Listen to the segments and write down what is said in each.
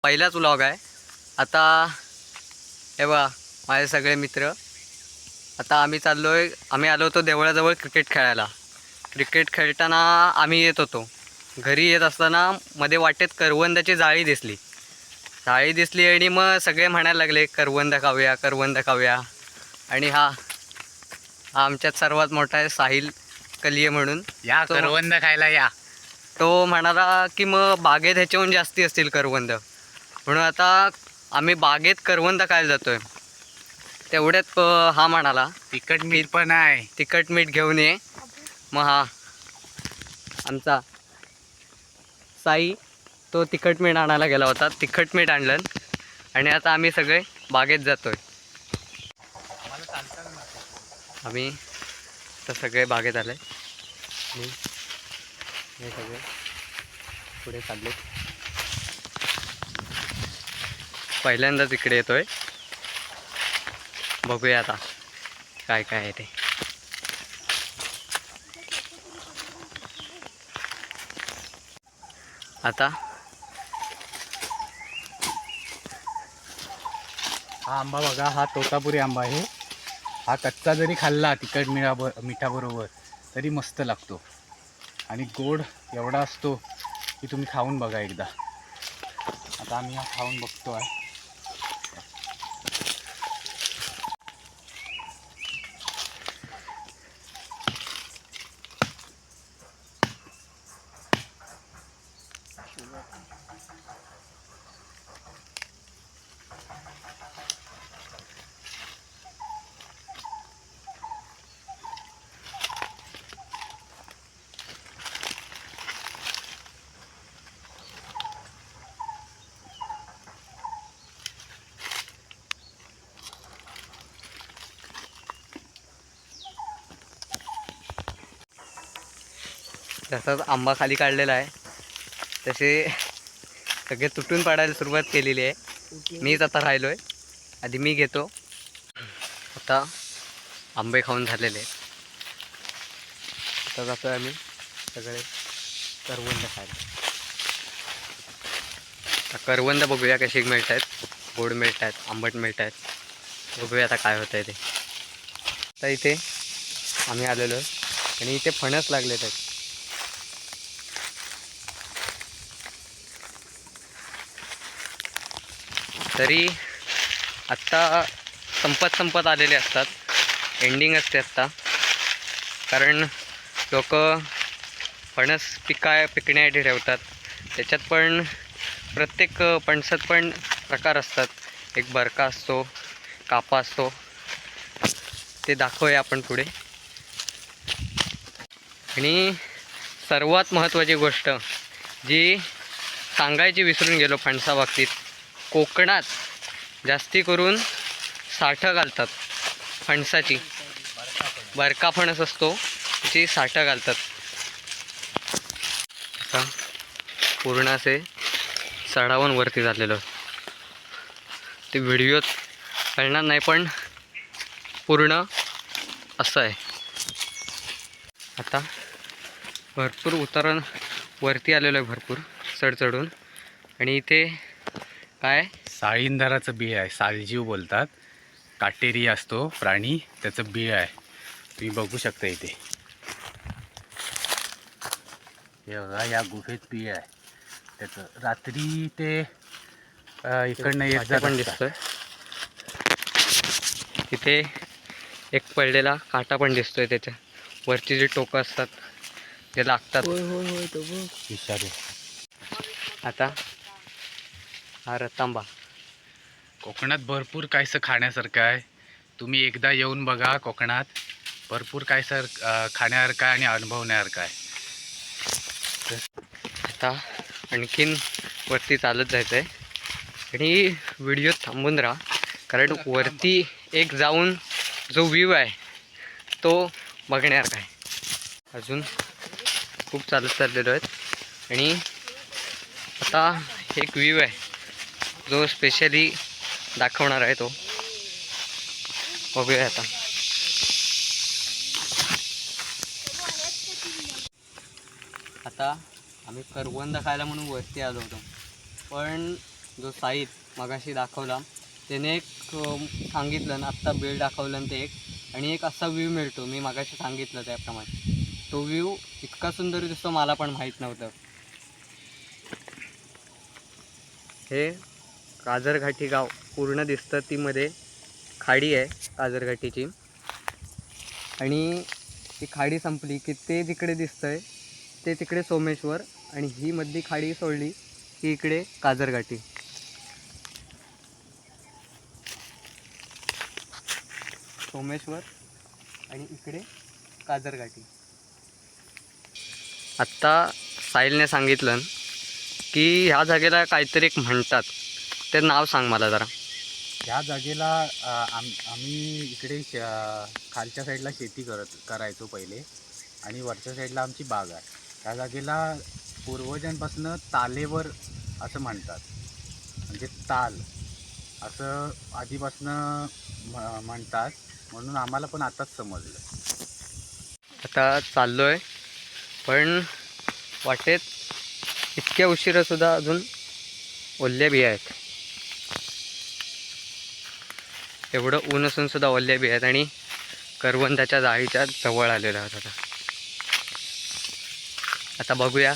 पहिलाच व्लॉग आहे. आता हे बघा माझे सगळे मित्र. आता आम्ही आलो होतो देवळाजवळ क्रिकेट खेळायला. क्रिकेट खेळताना आम्ही येत होतो. घरी येत असताना मध्ये वाटेत करवंदाची जाळी दिसली आणि मग सगळे म्हणायला लागले करवंद खाऊया. आणि हा आमच्यात सर्वात मोठा आहे साहिल कलिये म्हणून. या करवंद खायला या. तो म्हणाला की मग बागेत ह्याच्याहून जास्ती असतील करवंद, म्हणून आता आम्ही बागेत करवंद खायला जातोय. तेवढ्यात हा म्हणाला तिखट मीठ पण आहे, तिखट मीठ घेऊन ये. मग हा आमचा साई तो तिखट मीठ आणायला गेला होता. तिखट मीठ आणलं आणि आता आम्ही सगळे बागेत जातोय. आम्ही तर सगळे बागेत आले आणि हे सगळे पुढे चालले. पहिल्यांदाच इकडे येतोय. बघूया आता काय काय आहे ते. आता हा आंबा बघा, हा तोतापुरी आंबा आहे. हा कच्चा जरी खाल्ला तिखट मिठाबरोबर तरी मस्त लागतो आणि गोड एवढा असतो की तुम्ही खाऊन बघा एकदा. आता आम्ही हा खाऊन बघतो आहे. जसाच आंबा खाली काढलेला आहे तसे सगळे तुटून पडायला सुरुवात केलेली आहे. मीच आता राहिलो आहे. आधी मी घेतो. आता आंबे खाऊन झालेले आहेत. आता जातो आम्ही सगळे करवंद खायला. आता करवंद बघूया कशी मिळत आहेत. गोड मिळत आहेत, आंबट मिळत आहेत. बघूया आता काय होतं आहे ते. आता इथे आम्ही आलेलो आहे आणि इथे फणस लागलेत आहेत. तरी आत्ता संपत आलेले असतात. एंडिंग असते आत्ता, कारण लोक फणस पिकण्यासाठी ठेवतात. त्याच्यात पण प्रत्येक फणसात पण प्रकार असतात. एक बरका असतो, कापा असतो. ते दाखवूया आपण पुढे. आणि सर्वात महत्त्वाची गोष्ट जी सांगायची विसरून गेलो फणसाबाबतीत, कोकणात जास्ती करून साठं घालतात फणसाची. बरका फणस असतो त्याची साठं घालतात. आता पूर्ण असे चढावून वरती झालेलं ते व्हिडिओत कळणार नाही, पण पूर्ण असं आहे. आता भरपूर उतरण वरती आलेलं आहे, भरपूर चढून. आणि इथे काय साळींधाराचं बीळ आहे, सालजीव बोलतात. काटेरी असतो प्राणी, त्याचं बीळ आहे. तुम्ही बघू शकता इथे. हे बघा, या गुफेत बीळ आहे त्याचं. रात्री ते इकडनं येत जात पण दिसतोय. तिथे एक पडलेला काटा पण दिसतोय. त्याच्या वरची जी टोकं असतात ते लागतात. विषारी. आता हा रतांबा. कोकणात भरपूर काहीसं खाण्यासारखं आहे. तुम्ही एकदा येऊन बघा. कोकणात भरपूर काहीसं खाण्यासारखं आहे आणि अनुभवण्यासारखं आहे. आता आणखीन वरती चालत जायचं आहे आणि व्हिडिओ थांबून राहा, कारण वरती एक जाऊन जो व्ह्यू आहे तो बघण्यासारखा आहे. अजून खूप चाललेलो आहेत आणि आता एक व्ह्यू आहे जो स्पेशली दाखवणार आहे, तो बघूया आता. आता आम्ही करवंद खायला म्हणून वरती आलो होतो, पण जो साहिल मगाशी दाखवला त्याने एक सांगितलं ना, आत्ता बेल दाखवलं ना ते एक, आणि एक असा व्ह्यू मिळतो मी मगाशी सांगितलं त्याप्रमाणे. तो व्ह्यू इतका सुंदर दिसतो मला पण माहीत नव्हतं. हे काजरघाटी गाव पूर्ण दिसतं, ती मध्ये खाडी आहे काजरघाटीची, आणि ती खाडी संपली की ते तिकडे दिसतंय, ते तिकडे सोमेश्वर, आणि ही मधली खाडी सोडली की इकडे काजरघाटी. सोमेश्वर आणि इकडे काजरघाटी. आत्ता साहिलने सांगितलं की ह्या जागेला काहीतरी एक म्हणतात, ते नाव सांग मला जरा. या जागेला आम्ही इकडे खालच्या साईडला शेती करायचो पहिले, आणि वरच्या साईडला आमची बाग आहे. त्या जागेला पूर्वजांपासून तालेवर असं म्हणतात, म्हणजे ताल असं आधीपासनं म्हणतात, म्हणून आम्हाला पण आताच समजलं. आता चाललो आहे, पण वाटेत इतक्या उशिरासुद्धा अजून ओल्या बिया आहेत. एवढं ऊन असून सुद्धा ओल्या बिया आहेत, आणि करवंदाच्या जाळीच्या जवळ आलेलो आहोत. आता बघूया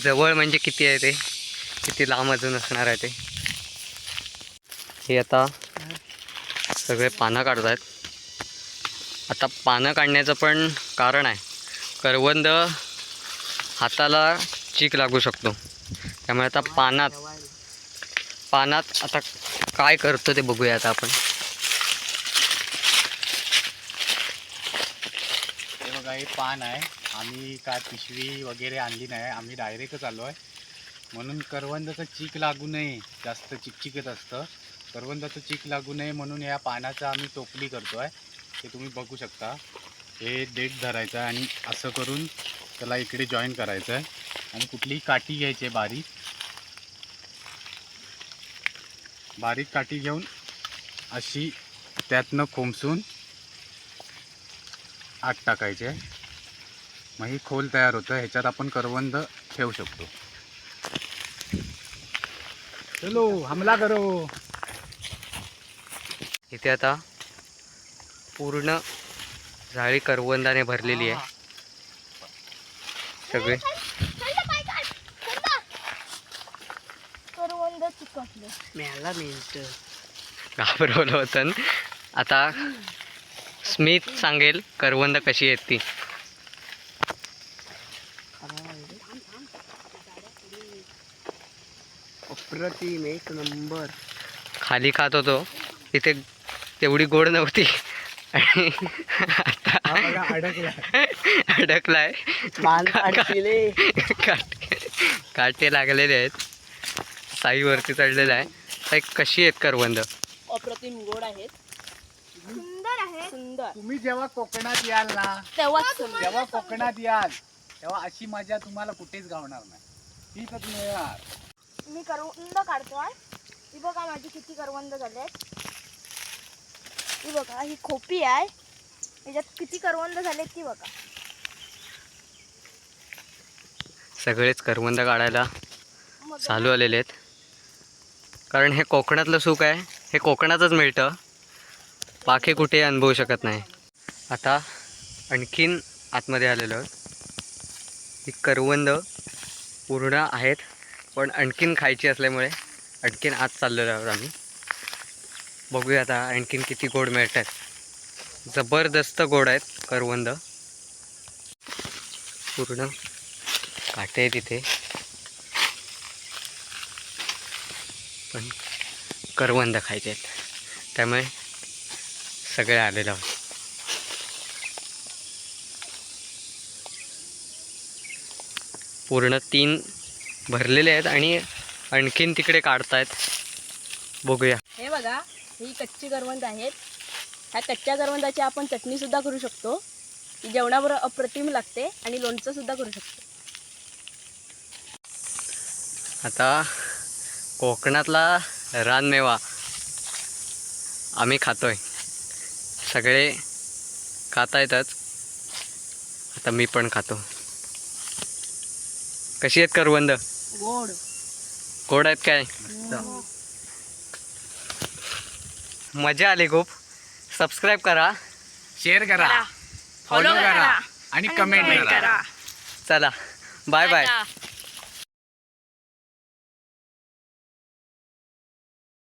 जवळ म्हणजे किती आहे ते, किती लांब अजून असणार आहे ते. हे आता सगळे पानं काढत आहेत. आता पानं काढण्याचं पण कारण आहे, करवंद हाताला चीक लागू शकतो, त्यामुळे आता पानात आता काय करतो ते बघूया आता आपण. हे बघा, हे पान आहे. आम्ही काय पिशवी वगैरे आणली नाही, आम्ही डायरेक्टच आलो आहे, म्हणून करवंदाचं चीक लागू नये, जास्त चिकचिकत असतं, करवंदाचं चीक लागू नये म्हणून या पानाचा आम्ही टोपली करतो आहे. हे तुम्ही बघू शकता. हे देठ धरायचं आहे आणि असं करून त्याला इकडे जॉईन करायचं आहे, आणि कुठलीही काठी घ्यायची आहे, बारीक काठी घेऊन अशी त्यातनं खोमसून आत टाकायचे. मग ही खोल तयार होतं, ह्याच्यात आपण करवंद ठेवू शकतो. चलो हमला करो. इथे आता पूर्ण झाडी करवंदाने भरलेली आहे. सगळे घाबरवलं होतं. आता स्मिथ सांगेल करवंद कशी आहेत ती. अप्रतिम, एक नंबर. खाली खात होतो तिथे तेवढी गोड नव्हती, आणि अडकलाय. काटे लागलेले आहेत, साईवरती चढलेला आहे. कशी आहेत करवंद? अप्रतिम गोड आहेत, सुंदर आहे, सुंदर. तुम्ही जेव्हा कोकणात याल ना, जेव्हा कोकणात याल तेव्हा अशी मजा तुम्हाला कुठेच गावणार नाही, ही तर मिळणार. मी करवंद काढतोय. ही बघा माझी किती करवंद झालेत. ही बघा, ही खोपी आहे, याच्यात किती करवंद झालेत ती बघा. सगळेच करवंद काढायला चालू आलेले आहेत, कारण हे कोकणातलं सुख आहे, हे कोकणातच मिळतं, बाकी कुठे अनुभवू शकत नाही. आता आणखीन आतमध्ये आलेलो आहोत. ही करवंद पूर्ण आहेत, पण आणखीन खायची असल्यामुळे आणखीन आत चाललेलो आहोत आम्ही. बघूया आता आणखीन किती गोड मिळत आहेत. जबरदस्त गोड आहेत करवंद, पूर्ण काटे आहेत इथे, पण करवंद खायचे आहेत, त्यामुळे सगळे आलेलो आहोत. पूर्ण 3 भरलेले आहेत आणि आणखीन तिकडे काढतायत. बघूया. हे बघा, ही कच्ची करवंद आहेत. ह्या कच्च्या करवंदाची आपण चटणी सुद्धा करू शकतो, ती जेवणाबरोबर अप्रतिम लागते, आणि लोणचं सुद्धा करू शकतो. आता कोकणातला रानमेवा आम्ही खातोय, सगळे खातायतच, आता मी पण खातो. कशी आहेत करवंद? गोड. गोड आहेत काय? मजा आली खूप. सबस्क्राईब करा, शेअर करा, फॉलो करा आणि कमेंट करा. चला बाय बाय. टाटा.